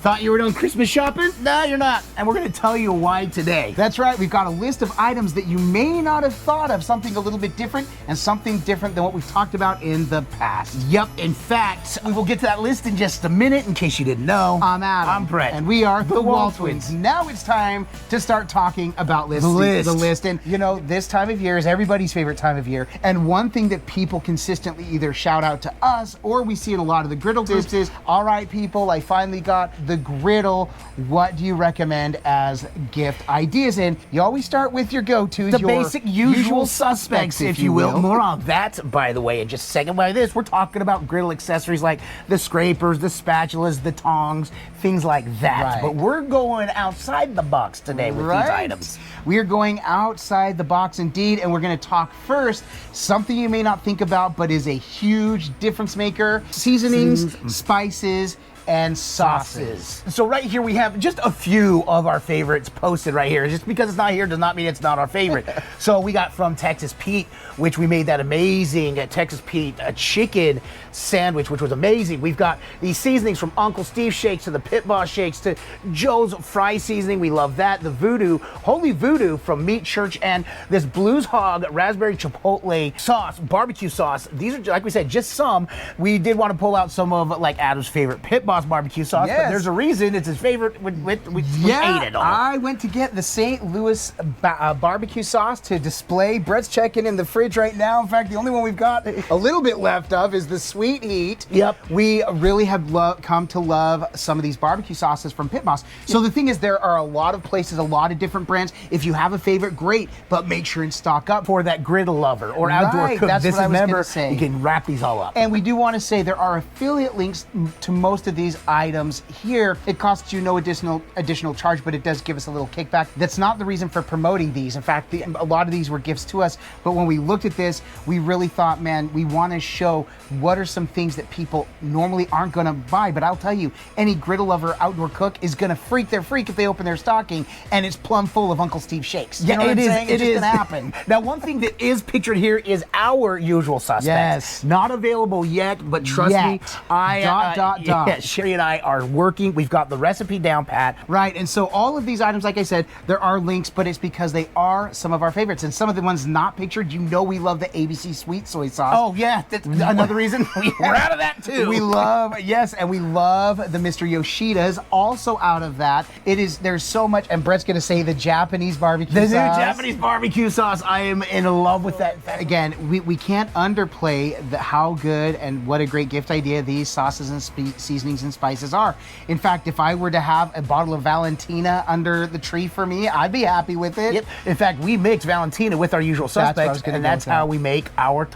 Thought you were doing Christmas shopping? No, you're not. And we're gonna tell you why today. That's right, we've got a list of items that you may not have thought of, something a little bit different and something different than what we've talked about in the past. Yep, in fact, we will get to that list in just a minute in case you didn't know. I'm Adam. I'm Brett. And we are the WALTWINS. Now it's time to start talking about lists. The list. And you know, this time of year is everybody's favorite time of year. And one thing that people consistently either shout out to us or we see in a lot of the griddle groups is, all right, people, I finally got the griddle. What do you recommend as gift ideas? And you always start with your go-tos, The your basic usual suspects, if you will. More on that, by the way, in just a second. By this, we're talking about griddle accessories like the scrapers, the spatulas, the tongs, things like that. Right. But we're going outside the box today with these items. We are going outside the box indeed, and we're going to talk first something you may not think about, but is a huge difference maker: seasonings, spices, and sauces. So right here we have just a few of our favorites posted right here. Just because it's not here does not mean it's not our favorite. So we got from Texas Pete, which we made that amazing Texas Pete chicken sandwich, which was amazing. We've got these seasonings from Uncle Steve shakes to the Pit Boss shakes to Joe's fry seasoning. We love that. The Voodoo, Holy Voodoo from Meat Church, and this Blues Hog raspberry chipotle sauce, barbecue sauce. These are, like we said, just some. We did want to pull out some of like Adam's favorite Pit Boss barbecue sauce, but there's a reason it's his favorite. We ate it all. I went to get the St. Louis barbecue sauce to display. Brett's checking in the fridge right now. In fact, the only one we've got a little bit left of is the Sweet Heat. Yep. We really have come to love some of these barbecue sauces from Pit Boss. So the thing is, there are a lot of places, a lot of different brands. If you have a favorite, great, but make sure and stock up For that griddle lover or outdoor cook. That's This what I is was member. gonna say. You can wrap these all up. And we do want to say there are affiliate links to most of these items here. It costs you no additional charge, but it does give us a little kickback. That's not the reason for promoting these. In fact, a lot of these were gifts to us, but when we looked at this, we really thought, man, we want to show what are some things that people normally aren't going to buy. But I'll tell you, any griddle lover outdoor cook is going to freak their freak if they open their stocking and it's plumb full of Uncle Steve shakes. You know what I'm saying? It's just going to happen. Now, one thing that is pictured here is our usual suspects. Yes. Not available yet, but trust me, Dot. Sherry and I are working. We've got the recipe down pat. Right, and so all of these items, like I said, there are links, but it's because they are some of our favorites. And some of the ones not pictured, you know we love the ABC Sweet Soy Sauce. Oh, yeah, that's another reason we're out of that, too. We love, yes, and we love the Mr. Yoshida's, also out of that. There's so much, and Brett's gonna say the Japanese barbecue sauce. The new Japanese barbecue sauce, I am in love with that. Again, we can't underplay how good and what a great gift idea these sauces and seasonings and spices are. In fact, if I were to have a bottle of Valentina under the tree for me, I'd be happy with it. Yep. In fact, we mix Valentina with our usual suspects, and that's how we make our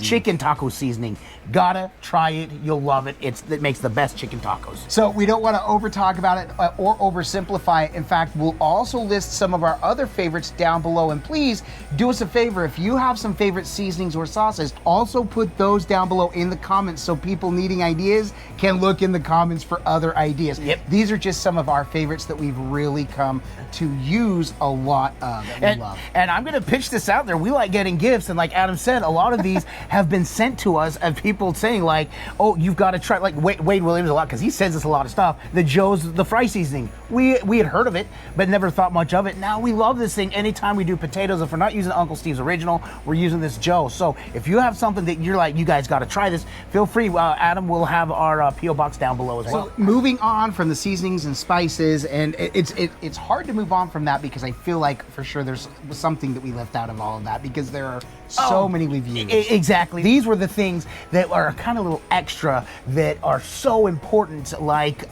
chicken taco seasoning. Gotta try it. You'll love it. It makes the best chicken tacos. So we don't want to over talk about it or oversimplify it. In fact, we'll also list some of our other favorites down below. And please do us a favor. If you have some favorite seasonings or sauces, also put those down below in the comments so people needing ideas can look in the comments for other ideas. Yep. These are just some of our favorites that we've really come to use a lot of and love. And I'm going to pitch this out there. We like getting gifts. And like Adam said, a lot of these have been sent to us of people saying like, oh, you've got to try, like Wade Williams a lot, because he sends us a lot of stuff. The fry seasoning. We had heard of it, but never thought much of it. Now we love this thing. Anytime we do potatoes, if we're not using Uncle Steve's original, we're using this Joe. So if you have something that you're like, you guys got to try this, feel free. Adam will have our P.O. box down below as well. So moving on from the seasonings and spices, and it's hard to move on from that because I feel like for sure there's something that we left out of all of that because there are so many we've used. Exactly. These were the things that are kind of a little extra that are so important, like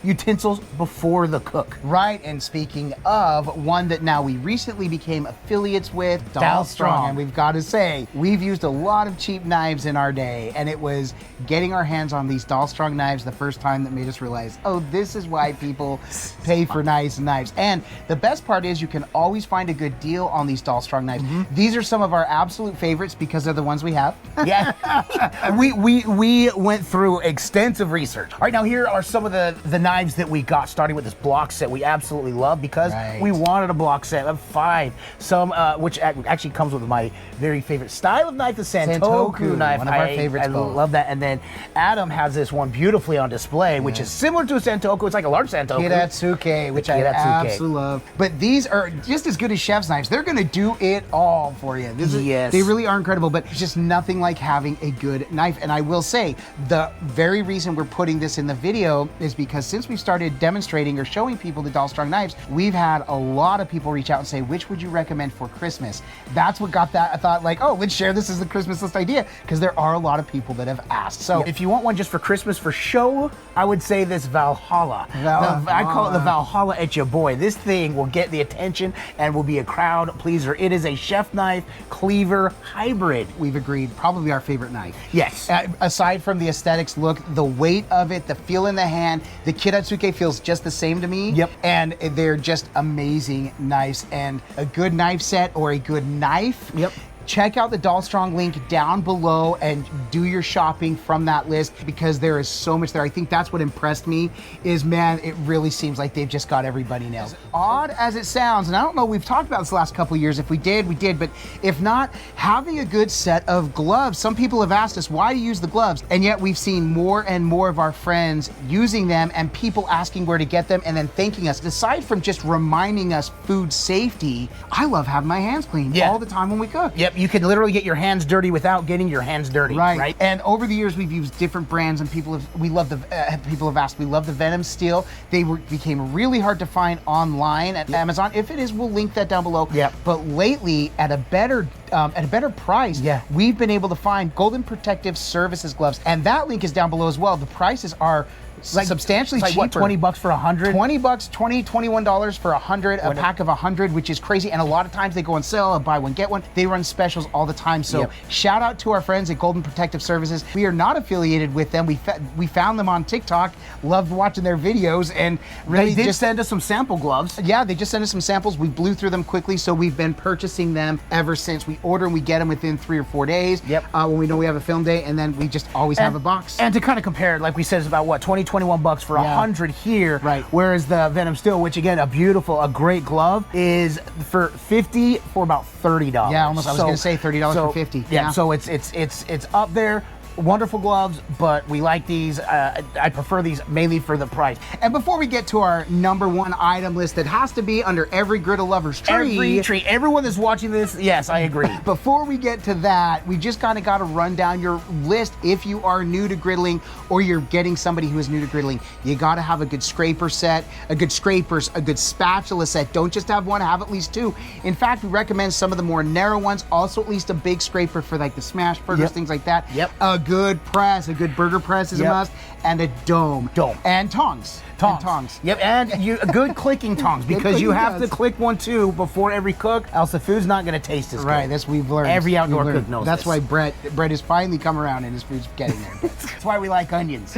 utensils before the cook. Right, and speaking of, one that now we recently became affiliates with, Dalstrong. And we've got to say, we've used a lot of cheap knives in our day, and it was getting our hands on these Dalstrong knives the first time that made us realize, oh, this is why people pay for nice knives. And the best part is you can always find a good deal on these Dalstrong knives. These are some of our absolute favorites because they're the ones we have. Yeah. We went through extensive research. All right, now here are some of the knives that we got, starting with this block set we absolutely love because we wanted a block set of 5. Some, which actually comes with my very favorite style of knife, the Santoku knife. One of our favorites. I love that. And then Adam has this one beautifully on display, which is similar to a Santoku. It's like a large Santoku. Kiratsuke, which I absolutely love. But these are just as good as chef's knives. They're going to do it all for you. They really are incredible, but it's just nothing like having a good knife. And I will say, the very reason we're putting this in the video is because since we started demonstrating or showing people the Dalstrong knives, we've had a lot of people reach out and say, which would you recommend for Christmas? That's what got that. I thought like, oh, let's share this as the Christmas list idea, because there are a lot of people that have asked. So if you want one just for Christmas for show, I would say this Valhalla. I call it the Valhalla at your boy. This thing will get the attention and will be a crowd pleaser. It is a chef knife cleaver hybrid. We've agreed, probably our favorite knife. Yes. Aside from the aesthetics look, the weight of it, the feel in the hand, the Kiratsuke feels just the same to me. Yep. And they're just amazing knives, and a good knife set or a good knife. Yep. Check out the Dalstrong link down below and do your shopping from that list, because there is so much there. I think that's what impressed me is, man, it really seems like they've just got everybody nailed. As odd as it sounds, and I don't know, we've talked about this the last couple of years. If we did, we did. But if not, having a good set of gloves. Some people have asked us, why do you use the gloves? And yet we've seen more and more of our friends using them, and people asking where to get them and then thanking us. Aside from just reminding us food safety, I love having my hands clean all the time when we cook. Yep, you can literally get your hands dirty without getting your hands dirty. Right. And over the years, we've used different brands, and people have asked. We love the Venom Steel. They became really hard to find online at Amazon. If it is, we'll link that down below. Yep. But lately, at a better price, we've been able to find Golden Protective Services gloves, and that link is down below as well. The prices are substantially cheaper. What, 20 bucks for 100? 20 bucks, $21 for 100, a pack of 100, which is crazy. And a lot of times they go on sale, buy one, get one. They run specials all the time. So shout out to our friends at Golden Protective Services. We are not affiliated with them. We found them on TikTok, loved watching their videos, and really they did send us some sample gloves. Yeah, they just sent us some samples. We blew through them quickly, so we've been purchasing them ever since. We order and we get them within 3 or 4 days. When we know we have a film day, and then we just always have a box. And to kind of compare it, like we said, it's about what, 21 bucks for 100 here. Right. Whereas the Venom Steel, which again, a great glove, is for 50 for about $30. Yeah, almost. I was going to say $30 for 50. Yeah. So it's up there. Wonderful gloves, but we like these. I prefer these mainly for the price. And before we get to our #1 item list that has to be under every griddle lover's tree. Everyone that's watching this, yes, I agree. Before we get to that, we just kind of got to run down your list. If you are new to griddling, or you're getting somebody who is new to griddling, you got to have a good scraper set, a good spatula set. Don't just have one, have at least 2. In fact, we recommend some of the more narrow ones, also at least a big scraper for like the smash burgers, things like that. A good press, a good burger press is a must, and a dome. And tongs. Yep, and a good clicking tongs, because you have to click one too before every cook, else the food's not going to taste as good. Right, that's what we've learned. Every outdoor cook knows That's why Brett has finally come around and his food's getting there. That's why we like onions.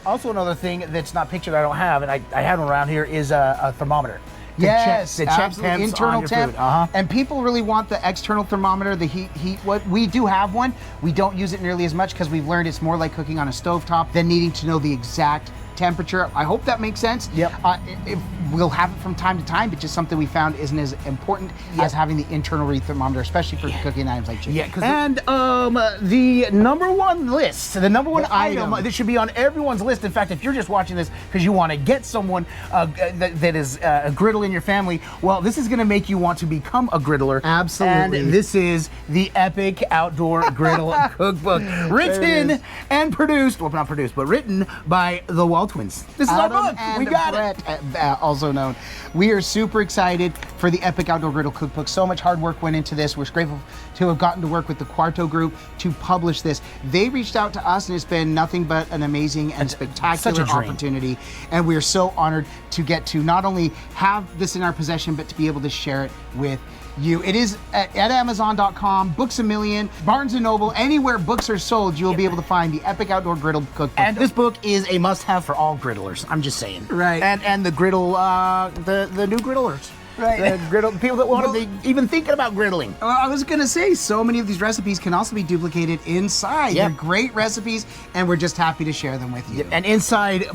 Also, another thing that's not pictured, I don't have, and I had one around here, is a thermometer. Yes, absolutely. Internal temp. And people really want the external thermometer, the heat. What we do have one. We don't use it nearly as much because we've learned it's more like cooking on a stovetop than needing to know the exact temperature. I hope that makes sense. We'll have it from time to time, but just something we found isn't as important as having the internal read thermometer, especially for cooking items like chicken. And the #1 list, the #1 item that should be on everyone's list. In fact, if you're just watching this because you want to get someone that is a griddle in your family, well, this is going to make you want to become a griddler. Absolutely. And this is the Epic Outdoor Griddle Cookbook, written and produced, well, not produced, but written by the WALTWINS. This is our book. We got it. Also known. We are super excited for the Epic Outdoor Griddle Cookbook. So much hard work went into this. We're grateful to have gotten to work with the Quarto Group to publish this. They reached out to us, and it's been nothing but an amazing and spectacular opportunity. And we are so honored to get to not only have this in our possession, but to be able to share it with you. It is at Amazon.com, Books A Million, Barnes & Noble, anywhere books are sold, you'll be able to find the Epic Outdoor Griddle Cookbook. And this book is a must-have for all griddlers. I'm just saying. Right. And the griddle, the new griddlers. Right. The griddle, people that want to be even thinking about griddling. Well, I was going to say, so many of these recipes can also be duplicated inside. They're great recipes, and we're just happy to share them with you. And inside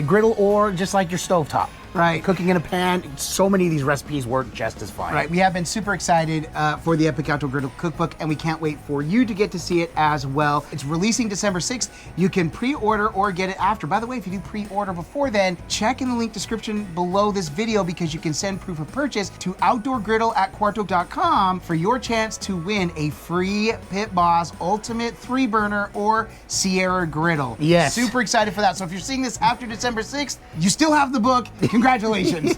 griddle, or just like your stovetop. Right. Cooking in a pan, so many of these recipes work just as fine. Right, we have been super excited for the Epic Outdoor Griddle cookbook, and we can't wait for you to get to see it as well. It's releasing December 6th. You can pre-order or get it after. By the way, if you do pre-order before then, check in the link description below this video because you can send proof of purchase to outdoorgriddle@quarto.com for your chance to win a free Pit Boss Ultimate 3-burner or Sierra Griddle. Yes. Super excited for that. So if you're seeing this after December 6th, you still have the book. Congratulations.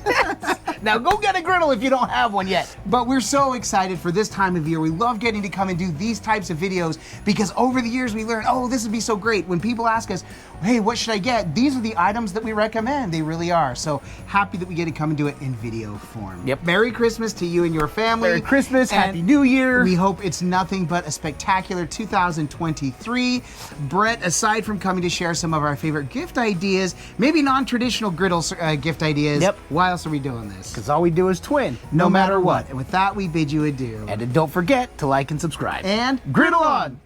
Now go get a griddle if you don't have one yet. But we're so excited for this time of year. We love getting to come and do these types of videos because over the years we learned, oh, this would be so great. When people ask us, hey, what should I get? These are the items that we recommend. They really are. So happy that we get to come and do it in video form. Yep. Merry Christmas to you and your family. Merry Christmas, And Happy New Year. We hope it's nothing but a spectacular 2023. Brett, aside from coming to share some of our favorite gift ideas, maybe non-traditional griddle gift ideas, Yep. why else are we doing this? Because all we do is twin, No matter what. And with that, we bid you adieu. And don't forget to like and subscribe. And griddle on!